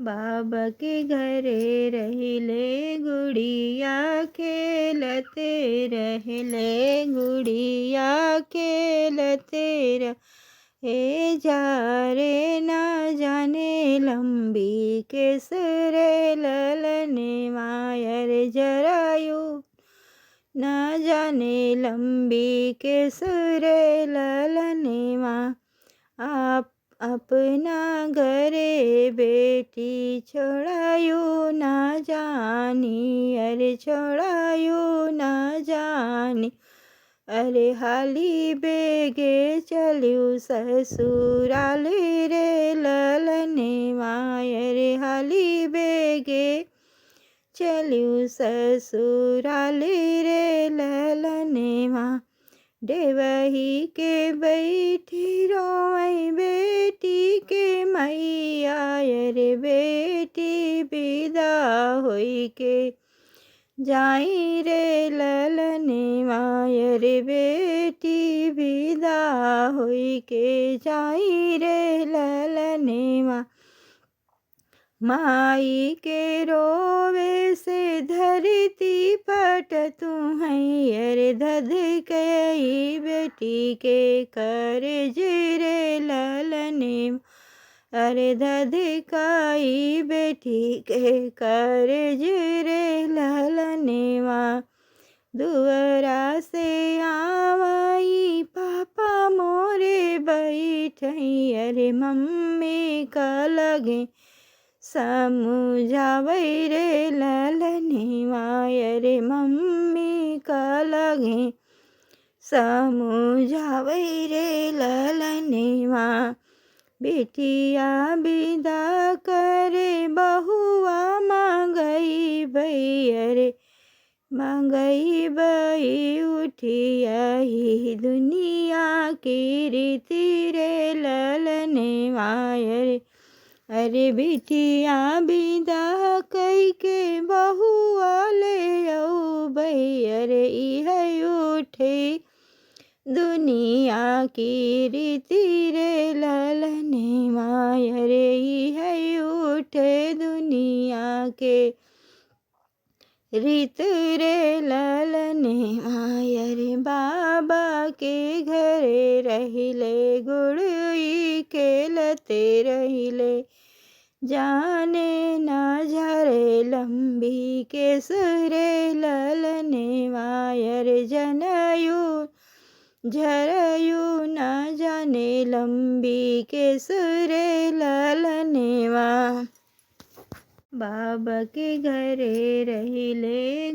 बाबा के घरे रहिले गुड़िया खेलते रहले गुड़िया खेलते रहे जा रे ना जाने लंबी केसरे ललने मायर जरायु ना जाने लंबी केसरे ललने माँ आप अपना घरे बेटी छोड़ायो ना जानी अरे छोड़ायो ना जानी अरे हाली बेगे चल्यू ससुराल रे ललने मायरे हाली बेगे चल्यू ससुराल रे ललने माँ देवही के बैठी रोई बेटी के मैया रे बेटी विदा होई के जाई रे ललने माय रे बेटी विदा होई के जाई रे ललने माँ माई के रोवे से धरती पट तू है अरे धध कई बेटी के कर रे ललने अरे धध कई बेटी के कर रे ललने माँ दुअरा से आवाई पापा मोरे बैठई अरे मम्मी का लगे समझावै रे ललने माय रे मम्मी का लगे समझावै रे ललने माँ बेटिया विदा करे बहुआ मांगई भई रे मांगई बई उठिया ही दुनिया की रीति रे ललने माय रे अरे बिटिया विदा कई के बहुआ ले आओ भई अरे इह उठे दुनिया की रीति रे ललने माय रे इह उठे दुनिया के रीत रे ललने माय रे बाबा के घरे रहिले गुड़ई खेलते रहिले जाने ना झरे लंबी केसरे ललने मायर जनयू झरयू ना जाने लंबी केसरे ललने माँ बाबा के घरे रहिले